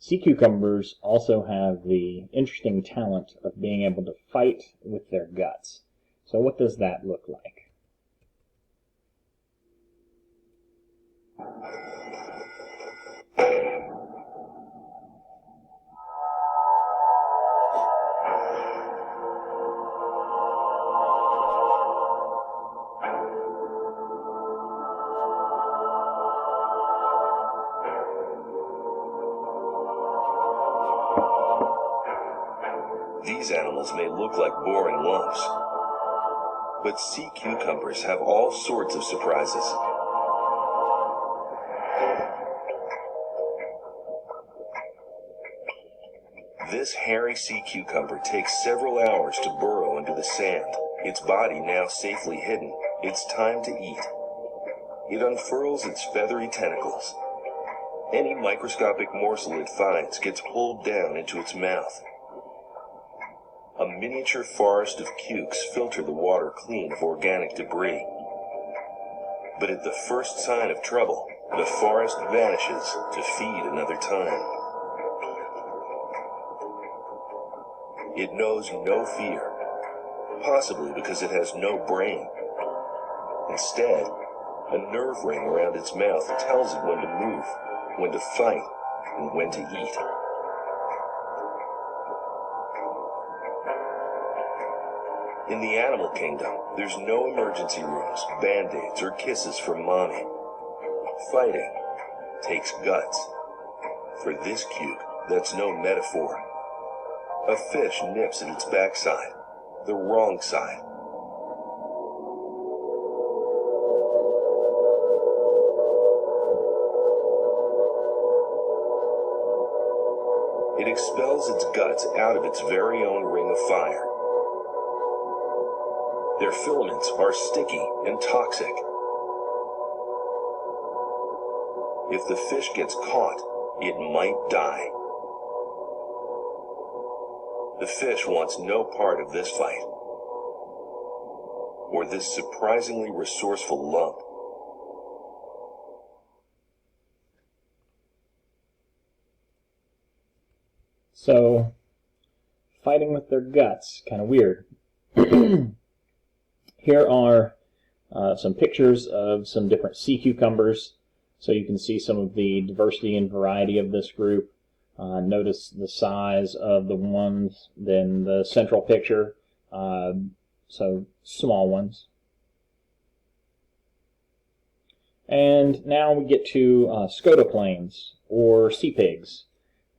sea cucumbers also have the interesting talent of being able to fight with their guts. So what does that look like? These animals may look like boring lumps, but sea cucumbers have all sorts of surprises. This hairy sea cucumber takes several hours to burrow into the sand. Its body now safely hidden, it's time to eat. It unfurls its feathery tentacles. Any microscopic morsel it finds gets pulled down into its mouth. A miniature forest of cukes filter the water clean of organic debris. But at the first sign of trouble, the forest vanishes to feed another time. It knows no fear, possibly because it has no brain. Instead, a nerve ring around its mouth tells it when to move, when to fight, and when to eat. In the animal kingdom, there's no emergency rooms, band-aids, or kisses from mommy. Fighting takes guts. For this cuke, that's no metaphor. A fish nips at its backside, the wrong side. It expels its guts out of its very own ring of fire. Their filaments are sticky and toxic. If the fish gets caught, it might die. The fish wants no part of this fight, or this surprisingly resourceful lump. So, fighting with their guts, kind of weird. Here are some pictures of some different sea cucumbers, so you can see some of the diversity and variety of this group. Notice the size of the ones in the central picture, so small ones. And now we get to scotoplanes, or sea pigs.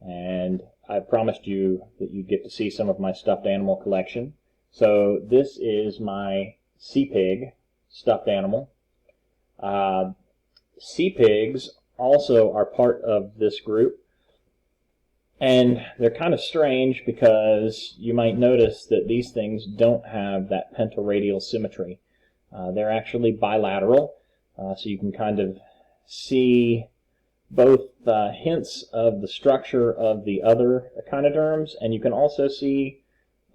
And I promised you that you'd get to see some of my stuffed animal collection. So this is my sea pig stuffed animal. Sea pigs also are part of this group. And they're kind of strange because you might notice that these things don't have that pentaradial symmetry. They're actually bilateral, so you can kind of see both hints of the structure of the other echinoderms, and you can also see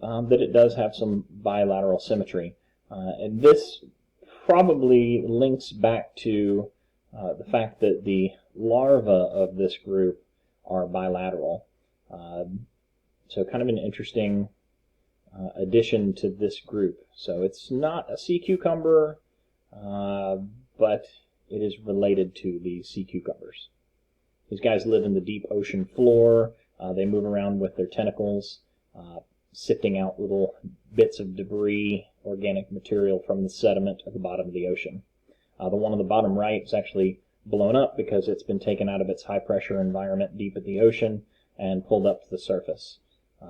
that it does have some bilateral symmetry. And this probably links back to the fact that the larvae of this group are bilateral. So kind of an interesting addition to this group. So it's not a sea cucumber, but it is related to the sea cucumbers. These guys live in the deep ocean floor. They move around with their tentacles, sifting out little bits of debris, organic material from the sediment at the bottom of the ocean. The one on the bottom right is actually blown up because it's been taken out of its high-pressure environment deep at the ocean and pulled up to the surface.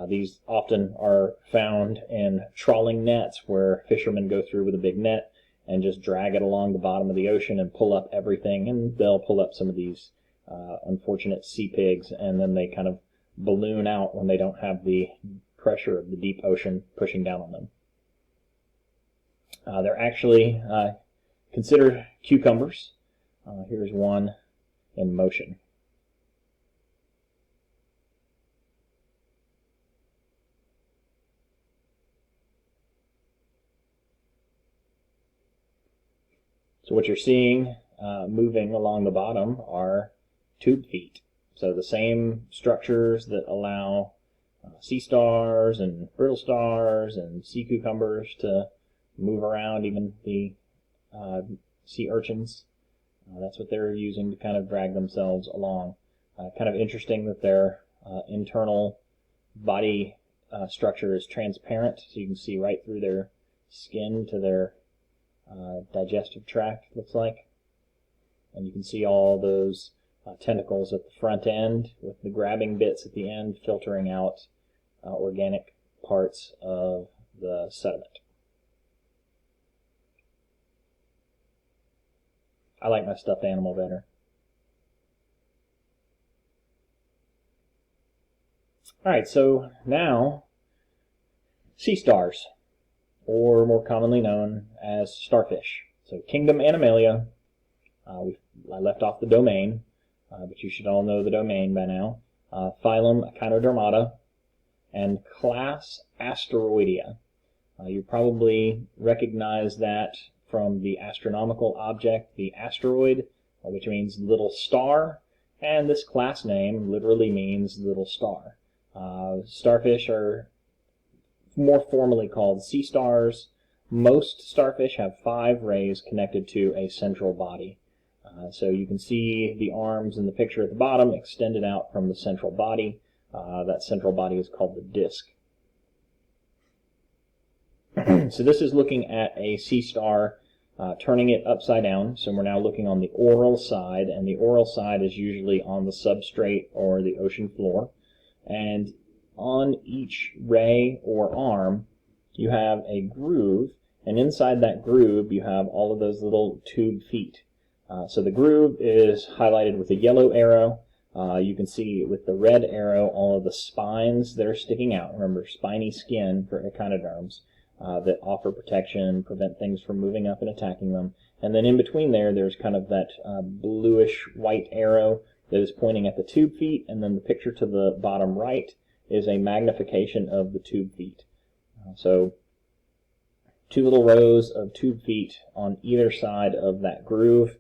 These often are found in trawling nets where fishermen go through with a big net and just drag it along the bottom of the ocean and pull up everything, and they'll pull up some of these unfortunate sea pigs, and then they kind of balloon out when they don't have the pressure of the deep ocean pushing down on them. They're actually considered cucumbers. Here's one in motion. So what you're seeing moving along the bottom are tube feet. So the same structures that allow sea stars and brittle stars and sea cucumbers to move around, even the sea urchins. That's what they're using to kind of drag themselves along. Kind of interesting that their internal body structure is transparent, so you can see right through their skin to their digestive tract, looks like. And you can see all those tentacles at the front end with the grabbing bits at the end filtering out organic parts of the sediment. I like my stuffed animal better. Alright, so now sea stars, or more commonly known as starfish. So kingdom Animalia, I left off the domain, but you should all know the domain by now. Phylum Echinodermata, and class Asteroidea. You probably recognize that from the astronomical object, the asteroid, which means little star, and this class name literally means little star. Starfish are more formally called sea stars. Most starfish have 5 rays connected to a central body. So you can see the arms in the picture at the bottom extended out from the central body. That central body is called the disc. So this is looking at a sea star, turning it upside down. So we're now looking on the oral side, and the oral side is usually on the substrate or the ocean floor. And on each ray or arm, you have a groove, and inside that groove you have all of those little tube feet. So the groove is highlighted with a yellow arrow. You can see with the red arrow all of the spines that are sticking out. Remember, spiny skin for echinoderms that offer protection, prevent things from moving up and attacking them. And then in between there's kind of that bluish white arrow that is pointing at the tube feet, and then the picture to the bottom right is a magnification of the tube feet. So 2 little rows of tube feet on either side of that groove,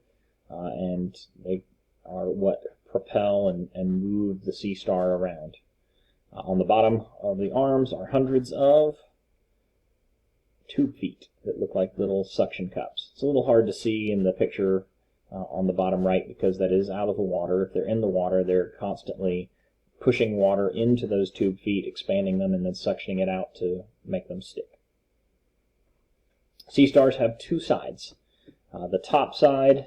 and they are what propel and move the sea star around. On the bottom of the arms are hundreds of tube feet that look like little suction cups. It's a little hard to see in the picture on the bottom right because that is out of the water. If they're in the water, they're constantly pushing water into those tube feet, expanding them, and then suctioning it out to make them stick. Sea stars have 2 sides. The top side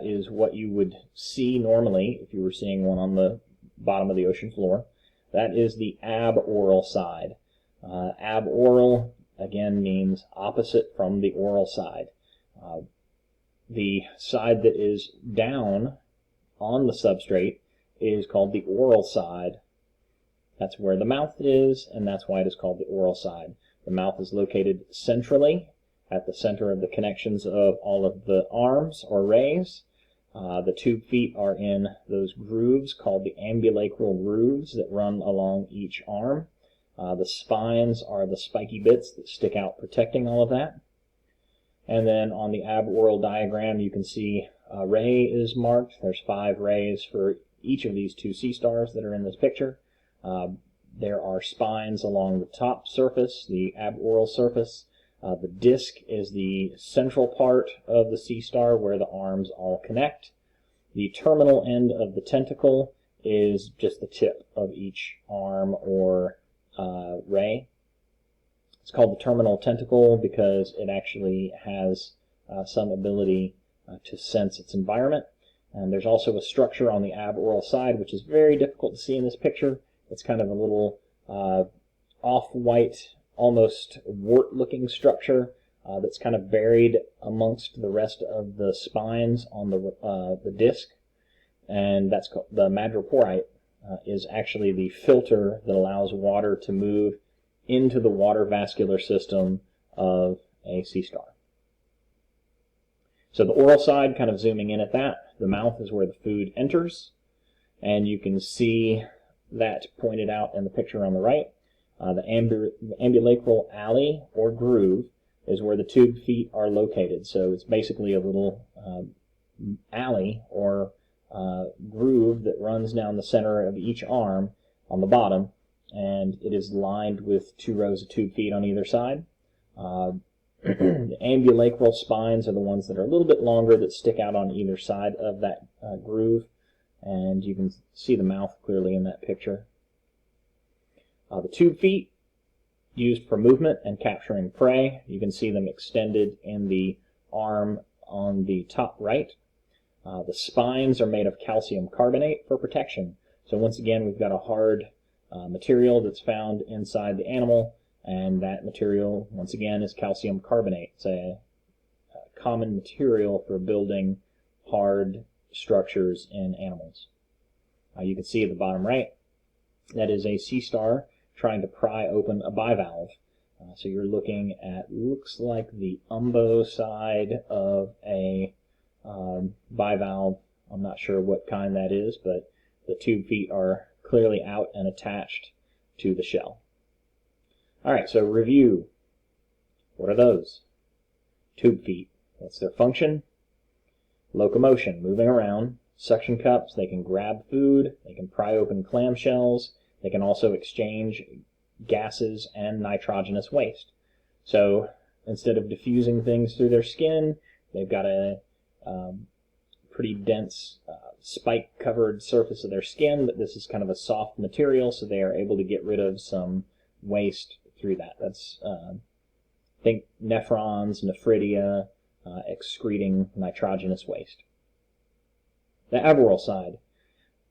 is what you would see normally if you were seeing one on the bottom of the ocean floor. That is the aboral side. Aboral, again, means opposite from the oral side. The side that is down on the substrate is called the oral side. That's where the mouth is, and that's why it is called the oral side. The mouth is located centrally at the center of the connections of all of the arms or rays. The tube feet are in those grooves called the ambulacral grooves that run along each arm. The spines are the spiky bits that stick out protecting all of that. And then on the aboral diagram you can see a ray is marked. There's 5 rays for each of these 2 sea stars that are in this picture. There are spines along the top surface, the aboral surface. The disc is the central part of the sea star where the arms all connect. The terminal end of the tentacle is just the tip of each arm or ray. It's called the terminal tentacle because it actually has some ability to sense its environment. And there's also a structure on the aboral side which is very difficult to see in this picture. It's kind of a little off-white, almost wart-looking structure that's kind of buried amongst the rest of the spines on the disc. And that's called, the madreporite is actually the filter that allows water to move into the water vascular system of a sea star. So the oral side, kind of zooming in at that, the mouth is where the food enters, and you can see that pointed out in the picture on the right. The ambulacral alley or groove is where the tube feet are located. So it's basically a little alley or groove that runs down the center of each arm on the bottom, and it is lined with 2 rows of tube feet on either side. The ambulacral spines are the ones that are a little bit longer that stick out on either side of that groove, and you can see the mouth clearly in that picture. The tube feet used for movement and capturing prey. You can see them extended in the arm on the top right. The spines are made of calcium carbonate for protection. So once again, we've got a hard material that's found inside the animal, and that material, once again, is calcium carbonate. It's a common material for building hard structures in animals. You can see at the bottom right, that is a sea star trying to pry open a bivalve. So you're looking at, looks like the umbo side of a bivalve. I'm not sure what kind that is, but the tube feet are clearly out and attached to the shell. Alright, so review. What are those? Tube feet. What's their function? Locomotion, moving around. Suction cups, they can grab food, they can pry open clamshells, they can also exchange gases and nitrogenous waste. So instead of diffusing things through their skin, they've got a pretty dense spike-covered surface of their skin, but this is kind of a soft material, so they are able to get rid of some waste through that. That's, think nephrons, nephridia, excreting nitrogenous waste. The aboral side.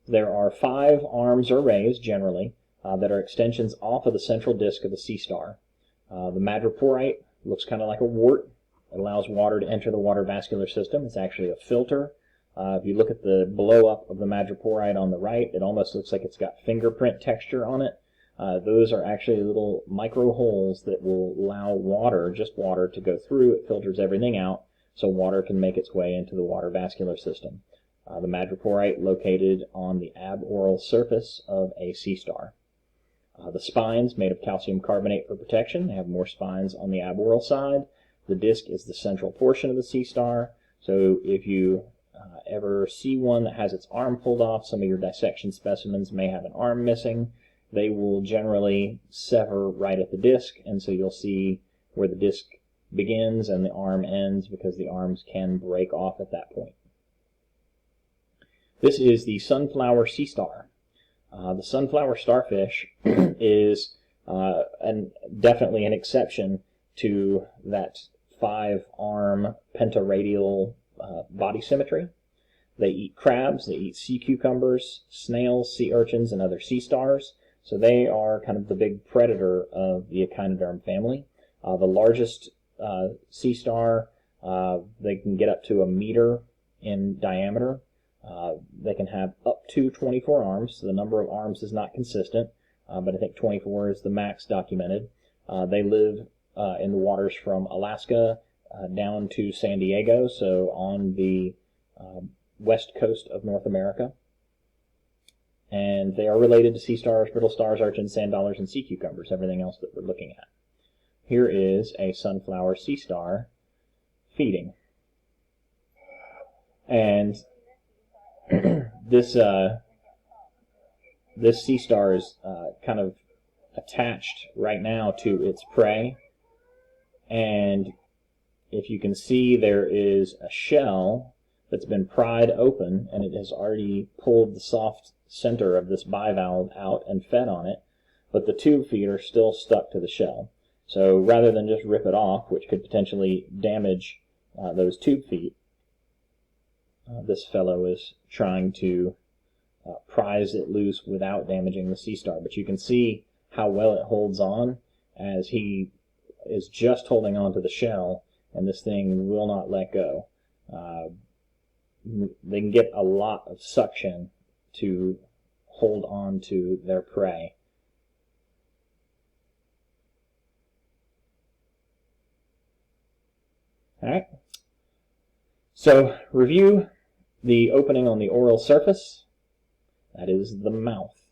There are 5 arms or rays, generally, that are extensions off of the central disk of the sea star. The madreporite looks kind of like a wart. It allows water to enter the water vascular system. It's actually a filter. If you look at the blow-up of the madreporite on the right, it almost looks like it's got fingerprint texture on it. Those are actually little micro holes that will allow water, just water, to go through. It filters everything out, so water can make its way into the water vascular system. The madreporite located on the aboral surface of a sea star. The spines made of calcium carbonate for protection. They have more spines on the aboral side. The disc is the central portion of the sea star. So if you ever see one that has its arm pulled off, some of your dissection specimens may have an arm missing. They will generally sever right at the disc, and so you'll see where the disc begins and the arm ends, because the arms can break off at that point. This is the sunflower sea star. The sunflower starfish is definitely an exception to that 5-arm pentaradial body symmetry. They eat crabs, they eat sea cucumbers, snails, sea urchins, and other sea stars. So they are kind of the big predator of the Echinoderm family. The largest sea star, they can get up to 1 meter in diameter. They can have up to 24 arms. So the number of arms is not consistent, but I think 24 is the max documented. They live in the waters from Alaska down to San Diego, so on the west coast of North America. And they are related to sea stars, brittle stars, urchins, sand dollars, and sea cucumbers, everything else that we're looking at. Here is a sunflower sea star feeding. And this sea star is kind of attached right now to its prey, and if you can see, there is a shell that's been pried open, and it has already pulled the soft center of this bivalve out and fed on it, but the tube feet are still stuck to the shell. So rather than just rip it off, which could potentially damage those tube feet, this fellow is trying to prise it loose without damaging the sea star. But you can see how well it holds on, as he is just holding on to the shell, and this thing will not let go. They can get a lot of suction to hold on to their prey. Alright, so review the opening on the oral surface. That is the mouth.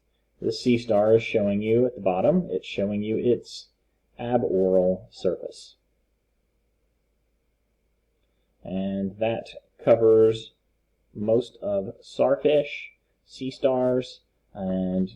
This sea star is showing you at the bottom, it's showing you its aboral surface. And that covers most of starfish, sea stars, and